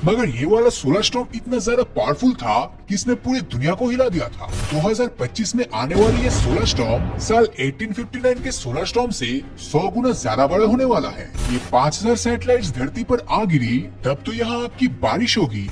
मगर ये वाला सोलर स्टॉर्म इतना ज्यादा पावरफुल था कि इसने पूरी दुनिया को हिला दिया था। 2025 में आने वाली ये सोलर स्टॉर्म साल 1859 के सोलर स्टॉर्म से 100 गुना ज्यादा बड़ा होने वाला है। ये 5000 सैटेलाइट्स धरती पर आ गिरी तब तो यहाँ आपकी बारिश होगी।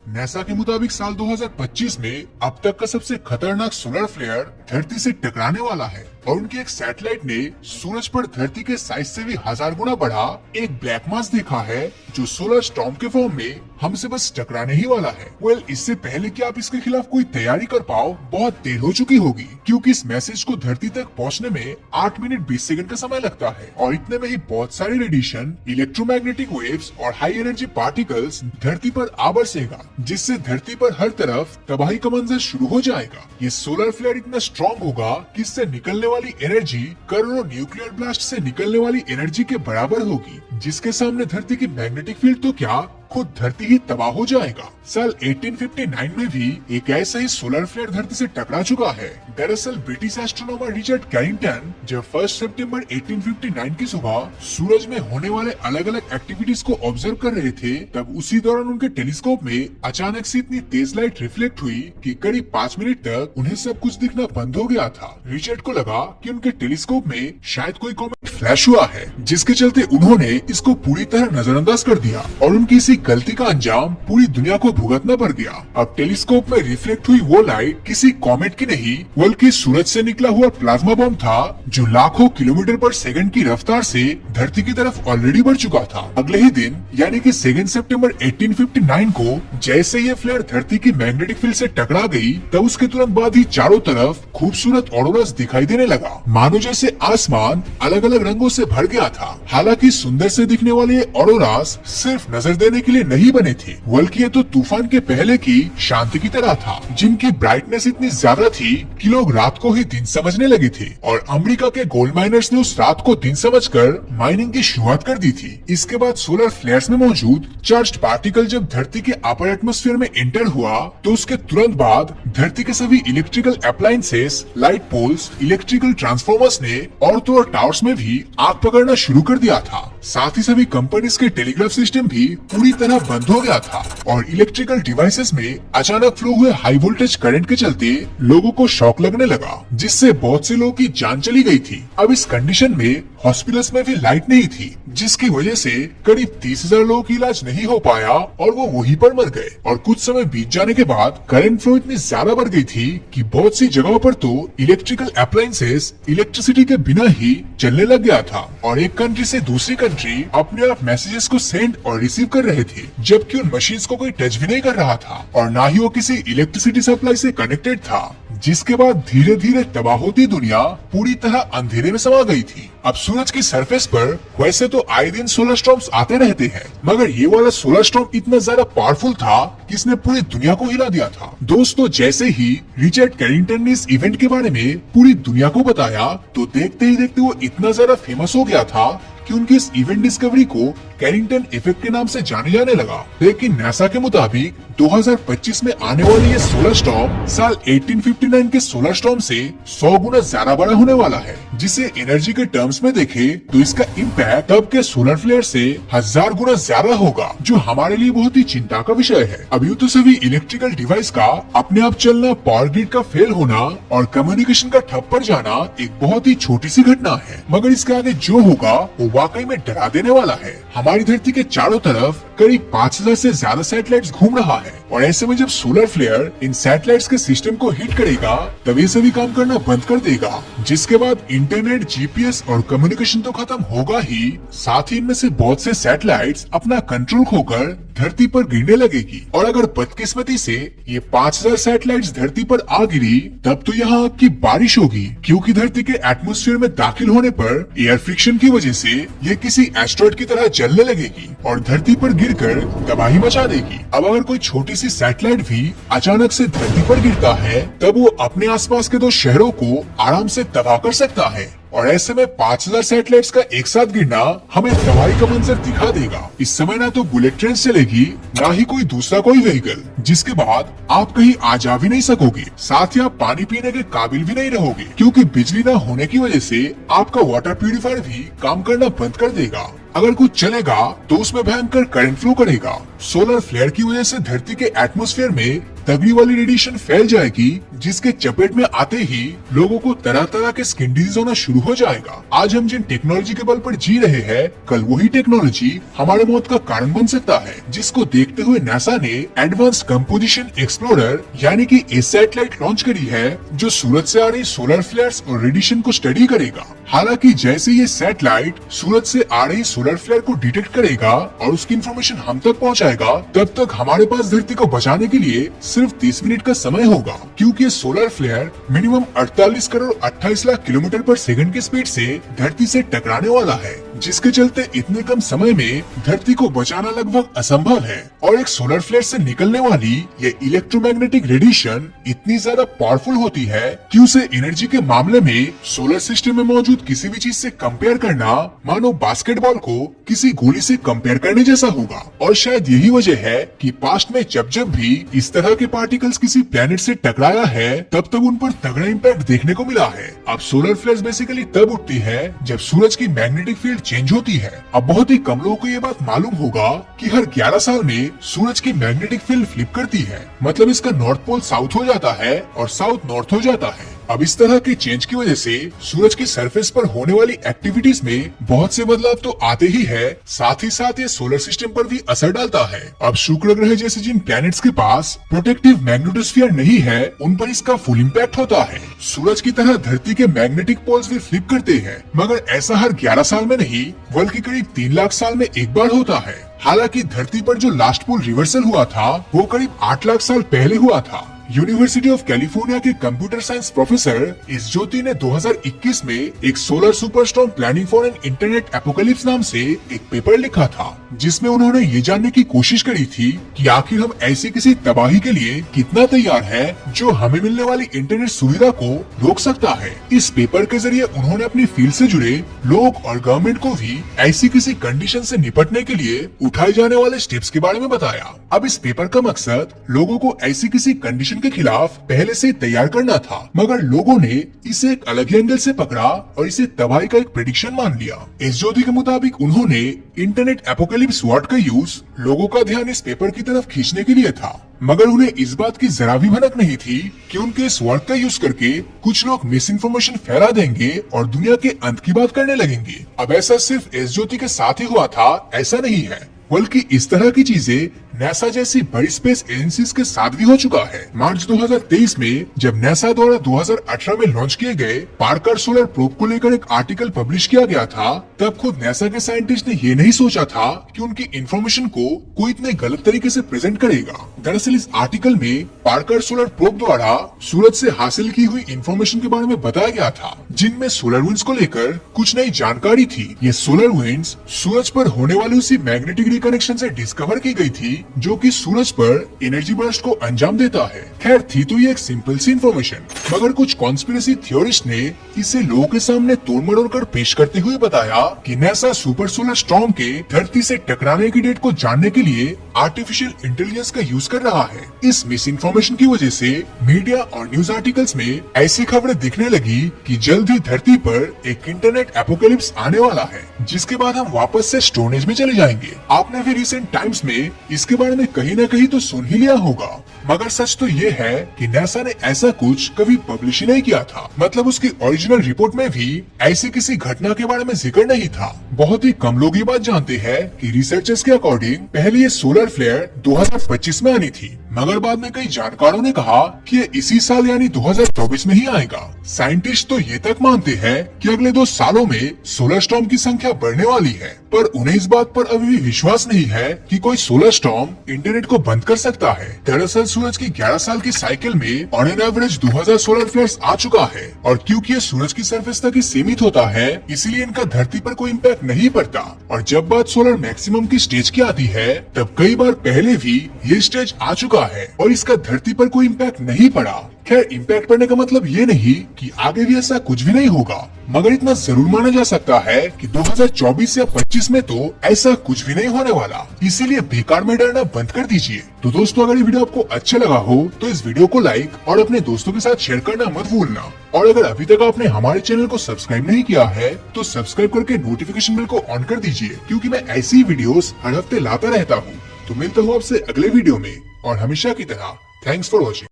नासा के मुताबिक साल 2025 में अब तक का सबसे खतरनाक सोलर फ्लेयर धरती से टकराने वाला है और उनके एक सैटेलाइट ने सूरज पर धरती के साइज से भी 1000 गुना बड़ा एक ब्लैक मास देखा है जो सोलर स्टॉर्म के फॉर्म में हमसे बस टकराने ही वाला है। इससे पहले कि आप इसके खिलाफ कोई तैयारी कर पाओ बहुत देर हो चुकी होगी, क्योंकि इस मैसेज को धरती तक पहुंचने में 8 मिनट 20 सेकंड का समय लगता है और इतने में ही बहुत सारे रेडिएशन, इलेक्ट्रोमैग्नेटिक वेव्स और हाई एनर्जी पार्टिकल्स धरती पर आ बरसेगा, जिससे धरती पर हर तरफ तबाही का मंजर शुरू हो जाएगा। ये सोलर फ्लेयर इतना स्ट्रॉन्ग होगा कि इससे निकलने वाली एनर्जी करोड़ों न्यूक्लियर ब्लास्ट से निकलने वाली एनर्जी के बराबर होगी, जिसके सामने धरती की मैग्नेटिक फील्ड तो क्या खुद धरती ही तबाह हो जाएगा। साल 1859 में भी एक ऐसा ही सोलर फ्लेयर धरती से टकरा चुका है। दरअसल ब्रिटिश एस्ट्रोनॉमर रिचर्ड कैरिंगटन जब 1 सितंबर 1859 की सुबह सूरज में होने वाले अलग अलग एक्टिविटीज को ऑब्जर्व कर रहे थे, तब उसी दौरान उनके टेलीस्कोप में अचानक से इतनी तेज लाइट रिफ्लेक्ट हुई कि करीब 5 मिनट तक उन्हें सब कुछ दिखना बंद हो गया था। रिचर्ड को लगा कि उनके टेलीस्कोप में शायद कोई कॉमेट फ्लैश हुआ है, जिसके चलते उन्होंने इसको पूरी तरह नजरअंदाज कर दिया और उनकी इसी गलती का अंजाम पूरी दुनिया को भुगतना पड़ गया। अब टेलीस्कोप में रिफ्लेक्ट हुई वो लाइट किसी कॉमेट की नहीं बल्कि सूरज से निकला हुआ प्लाज्मा बम था, जो लाखों किलोमीटर पर सेकंड की रफ्तार से धरती की तरफ ऑलरेडी बढ़ चुका था। अगले ही दिन यानी कि 2 सितंबर 1859 को जैसे ये फ्लेयर धरती की मैग्नेटिक फील्ड से टकरा गई, तब उसके तुरंत बाद ही चारों तरफ खूबसूरत ऑरोरास दिखाई देने लगा, मानो जैसे आसमान अलग अलग रंगों से भर गया था। हालांकि सुंदर से दिखने वाले ऑरोरास सिर्फ नजर देने के लिए नहीं बने थे, बल्कि ये तो तूफान के पहले की शांति की तरह था, जिनकी ब्राइटनेस इतनी ज्यादा थी कि लोग रात को ही दिन समझने लगे थे और अमेरिका के गोल्ड माइनर्स ने उस रात को दिन समझकर माइनिंग की शुरुआत कर दी थी। इसके बाद सोलर फ्लेयर्स में मौजूद चार्ज्ड पार्टिकल जब धरती के अपर एटमॉस्फेयर में एंटर हुआ, तो उसके तुरंत बाद धरती के सभी electrical appliances, light poles, electrical transformers ने और तो और टावर्स में भी आग पकड़ना शुरू कर दिया था। साथ ही सभी कंपनीज के टेलीग्राफ सिस्टम भी पूरी तरह बंद हो गया था और इलेक्ट्रिकल डिवाइसेस में अचानक फ्लो हुए हाई वोल्टेज करंट के चलते लोगों को शॉक लगने लगा, जिससे बहुत से लोगों की जान चली गई थी। अब इस कंडीशन में हॉस्पिटल्स में भी लाइट नहीं थी, जिसकी वजह से करीब 30,000 लोगों की इलाज नहीं हो पाया और वो वहीं पर मर गए। और कुछ समय बीत जाने के बाद करंट फ्लो इतनी ज्यादा बढ़ गई थी कि बहुत सी जगहों पर तो इलेक्ट्रिकल अप्लायंसेस इलेक्ट्रिसिटी के बिना ही चलने लग गया था और एक कंट्री से दूसरी कंट्री अपने आप मैसेजेस को सेंड और रिसीव कर रहे थे, जबकि उन मशीन्स को कोई टच भी नहीं कर रहा था और ना ही वो किसी इलेक्ट्रिसिटी सप्लाई से कनेक्टेड था। जिसके बाद धीरे धीरे तबाह होती दुनिया पूरी तरह अंधेरे में समा गई थी। अब सूरज की सरफेस पर वैसे तो आए दिन सोलर स्टॉर्म्स आते रहते हैं, मगर ये वाला सोलर स्टॉर्म इतना ज्यादा पावरफुल था कि इसने पूरी दुनिया को हिला दिया था। दोस्तों, जैसे ही रिचर्ड कैरिंगटन ने इस इवेंट के बारे में पूरी दुनिया को बताया, तो देखते ही देखते वो इतना ज्यादा फेमस हो गया था कि उनकी इस इवेंट डिस्कवरी को कैरिंगटन इफेक्ट के नाम से जाने जाने लगा। लेकिन नासा के मुताबिक 2025 में आने वाली ये सोलर स्टॉर्म साल 1859 के सोलर स्टॉर्म से 100 गुना ज्यादा बड़ा होने वाला है, जिसे एनर्जी के टर्म्स में देखे तो इसका इम्पैक्ट तब के सोलर फ्लेयर से 1000 गुना ज्यादा होगा, जो हमारे लिए बहुत ही चिंता का विषय है। अभी तो सभी इलेक्ट्रिकल डिवाइस का अपने आप चलना, पावर ग्रिड का फेल होना और कम्युनिकेशन का ठप पड़ जाना एक बहुत ही छोटी सी घटना है, मगर इसके आगे जो होगा वो वाकई में डरा देने वाला है। हमारी धरती के चारों तरफ करीब 5000 से ज्यादा सैटेलाइट्स घूम रहा है और ऐसे में जब सोलर फ्लेयर इन सैटेलाइट्स के सिस्टम को हिट करेगा, तब ये सभी काम करना बंद कर देगा, जिसके बाद इंटरनेट, जीपीएस और कम्युनिकेशन तो खत्म होगा ही, साथ ही इनमें से बहुत से सैटेलाइट्स अपना कंट्रोल खोकर धरती पर गिरने लगेगी। और अगर बदकिस्मती से ये 5000 सैटेलाइट्स धरती पर आ गिरी, तब तो यहाँ की बारिश होगी, क्योंकि धरती के एटमॉस्फेयर में दाखिल होने पर एयर फ्रिक्शन की वजह से ये किसी एस्ट्रॉइड की तरह जलने लगेगी और धरती पर गिरकर तबाही मचा देगी। अब अगर कोई छोटी सी सैटेलाइट भी अचानक से धरती पर गिरता है, तब वो अपने आसपास के 2 शहरों को आराम से तबाह कर सकता है। और ऐसे में 5000 सैटेलाइट्स का एक साथ गिरना हमें तबाही का मंजर दिखा देगा। इस समय ना तो बुलेट ट्रेन चलेगी, ना ही कोई दूसरा कोई व्हीकल, जिसके बाद आप कहीं आ जा भी नहीं सकोगे। साथ ही आप पानी पीने के काबिल भी नहीं रहोगे, क्योंकि बिजली न होने की वजह से आपका वाटर प्यूरिफायर भी काम करना बंद कर देगा। अगर कुछ चलेगा तो उसमें भयंकर करंट फ्लो करेगा। सोलर फ्लेयर की वजह से धरती के एटमॉस्फेयर में तगड़ी वाली रेडिएशन फैल जाएगी, जिसके चपेट में आते ही लोगों को तरह तरह के स्किन डिजीज होना शुरू हो जाएगा। आज हम जिन टेक्नोलॉजी के बल पर जी रहे हैं, कल वही टेक्नोलॉजी हमारे मौत का कारण बन सकता है, जिसको देखते हुए नासा ने एडवांस कंपोजिशन एक्सप्लोरर यानी कि ए सैटेलाइट लॉन्च करी है, जो सूरज से आ रही सोलर फ्लेयर्स और रेडिएशन को स्टडी करेगा। हालांकि जैसे ये सैटेलाइट सूरज से आ रही सोलर फ्लेयर को डिटेक्ट करेगा और उसकी इंफॉर्मेशन हम तक पहुंचाएगा, तब तक हमारे पास धरती को बचाने के लिए सिर्फ 30 मिनट का समय होगा, क्योंकि solar flare minimum 48 crore 28 lakh kilometre पर सेकंड की स्पीड से धरती से टकराने वाला है, जिसके चलते इतने कम समय में धरती को बचाना लगभग असंभव है। और एक सोलर फ्लेयर से निकलने वाली ये इलेक्ट्रोमैग्नेटिक रेडिएशन इतनी ज्यादा पावरफुल होती है कि उसे एनर्जी के मामले में सोलर सिस्टम में मौजूद किसी भी चीज से कंपेयर करना मानो बास्केटबॉल को किसी गोली से कंपेयर करने जैसा होगा। और शायद यही वजह है कि पास्ट में जब जब भी इस तरह के पार्टिकल्स किसी प्लेनेट से टकराया है, तब तब उन पर तगड़ा इम्पैक्ट देखने को मिला है। अब सोलर फ्लेयर्स बेसिकली तब उठती है जब सूरज की मैग्नेटिक फील्ड चेंज होती है। अब बहुत ही कम लोगों को ये बात मालूम होगा कि हर 11 साल में सूरज की मैग्नेटिक फील्ड फ्लिप करती है, मतलब इसका नॉर्थ पोल साउथ हो जाता है और साउथ नॉर्थ हो जाता है। अब इस तरह के चेंज की वजह से सूरज की सरफेस पर होने वाली एक्टिविटीज में बहुत से बदलाव तो आते ही है, साथ ही साथ ये सोलर सिस्टम पर भी असर डालता है। अब शुक्र ग्रह जैसे जिन प्लैनेट्स के पास प्रोटेक्टिव मैग्नेटोस्फीयर नहीं है, उन पर इसका फुल इम्पैक्ट होता है। सूरज की तरह धरती के मैग्नेटिक पोल्स भी फ्लिप करते हैं, मगर ऐसा हर 11 साल में नहीं, बल्कि करीब 3 लाख साल में एक बार होता है। हालांकि धरती पर जो लास्ट पोल रिवर्सल हुआ था, वो करीब 8 लाख साल पहले हुआ था। यूनिवर्सिटी ऑफ कैलिफोर्निया के कंप्यूटर साइंस प्रोफेसर इस ज्योति ने 2021 में एक solar superstorm planning for an internet apocalypse नाम से एक पेपर लिखा था, जिसमें उन्होंने ये जानने की कोशिश करी थी कि आखिर हम ऐसी किसी तबाही के लिए कितना तैयार है जो हमें मिलने वाली इंटरनेट सुविधा को रोक सकता है। इस पेपर के जरिए उन्होंने अपनी फील्ड से जुड़े लोग और गवर्नमेंट को भी ऐसी किसी कंडीशन से निपटने के लिए उठाए जाने वाले स्टेप्स के बारे में बताया। अब इस पेपर का मकसद लोगों को ऐसी किसी कंडीशन के खिलाफ पहले से तैयार करना था, मगर लोगों ने इसे एक अलग एंगल से पकड़ा और इसे तबाही का एक प्रेडिक्शन मान लिया। इस ज्योति के मुताबिक उन्होंने इंटरनेट एपोकलिप्स वर्ड का यूज लोगों का ध्यान इस पेपर की तरफ खींचने के लिए था, मगर उन्हें इस बात की जरा भी भनक नहीं थी कि उनके इस वर्ड का यूज करके कुछ लोग मिस इन्फॉर्मेशन फैला देंगे और दुनिया के अंत की बात करने लगेंगे। अब ऐसा सिर्फ इस ज्योति के साथ ही हुआ था ऐसा नहीं है, बल्कि इस तरह की चीजें नासा जैसी बड़ी स्पेस एजेंसीज के साथ भी हो चुका है। मार्च 2023 में जब नासा द्वारा 2018 में लॉन्च किए गए पार्कर सोलर प्रोब को लेकर एक आर्टिकल पब्लिश किया गया था, तब खुद नासा के साइंटिस्ट ने ये नहीं सोचा था कि उनकी इंफॉर्मेशन को कोई इतने गलत तरीके से प्रेजेंट करेगा। दरअसल इस आर्टिकल में पार्कर सोलर प्रोब द्वारा सूरज से हासिल की हुई इंफॉर्मेशन के बारे में बताया गया था, जिनमें सोलर विंड्स को लेकर कुछ नई जानकारी थी। ये सोलर विंड्स सूरज पर होने वाली उसी मैग्नेटिक रिकनेक्शन से डिस्कवर की गई थी जो कि सूरज पर एनर्जी बर्स्ट को अंजाम देता है। खैर थी तो ये एक सिंपल सी इन्फॉर्मेशन, मगर कुछ कॉन्स्पिरेसी थ्योरिस्ट ने इसे लोगों के सामने तोड़ मरोड़ कर पेश करते हुए बताया कि नासा सुपर सोलर स्टॉर्म के धरती से टकराने की डेट को जानने के लिए आर्टिफिशियल इंटेलिजेंस का यूज कर रहा है। इस मिस इन्फॉर्मेशन की वजह से मीडिया और न्यूज आर्टिकल्स में ऐसी खबरें दिखने लगी कि जल्द ही धरती पर एक इंटरनेट एपोकलिप्स आने वाला है, जिसके बाद हम वापस से स्टोन एज में चले जाएंगे। आपने भी रिसेंट टाइम्स में इसके बारे में कहीं न कहीं तो सुन ही लिया होगा, मगर सच तो ये है कि नासा ने ऐसा कुछ कभी पब्लिश ही नहीं किया था। मतलब उसकी ओरिजिनल रिपोर्ट में भी ऐसी किसी घटना के बारे में जिक्र नहीं था। बहुत ही कम लोग ये बात जानते हैं कि रिसर्चर्स के अकॉर्डिंग पहले ये सोलर फ्लेयर 2025 में आनी थी, मगर बाद में कई जानकारों ने कहा कि ये इसी साल यानी 2024 में ही आएगा। साइंटिस्ट तो ये तक मानते हैं कि अगले 2 सालों में सोलर स्टॉर्म की संख्या बढ़ने वाली है, पर उन्हें इस बात पर अभी भी विश्वास नहीं है कि कोई सोलर स्टॉर्म इंटरनेट को बंद कर सकता है। दरअसल सूरज की 11 साल की साइकिल में on an average 2000 solar flares आ चुका है, और क्योंकि ये सूरज की सरफेस तक ही सीमित होता है, इसलिए इनका धरती पर कोई इम्पैक्ट नहीं पड़ता। और जब बात सोलर मैक्सिमम की स्टेज की आती है, तब कई बार पहले भी ये स्टेज आ चुका है और इसका धरती पर कोई इम्पैक्ट नहीं पड़ा। खैर इम्पैक्ट पड़ने का मतलब ये नहीं कि आगे भी ऐसा कुछ भी नहीं होगा, मगर इतना जरूर माना जा सकता है कि 2024 या 25 में तो ऐसा कुछ भी नहीं होने वाला, इसीलिए बेकार में डरना बंद कर दीजिए। तो दोस्तों, अगर ये वीडियो आपको अच्छा लगा हो तो इस वीडियो को लाइक और अपने दोस्तों के साथ शेयर करना मत भूलना। और अगर अभी तक आपने हमारे चैनल को सब्सक्राइब नहीं किया है तो सब्सक्राइब करके नोटिफिकेशन बेल को ऑन कर दीजिए, क्योंकि मैं ऐसी ही वीडियोस हर हफ्ते लाता रहता हूँ। तो मिलता हूँ आपसे अगले वीडियो में, और हमेशा की तरह थैंक्स फॉर वॉचिंग।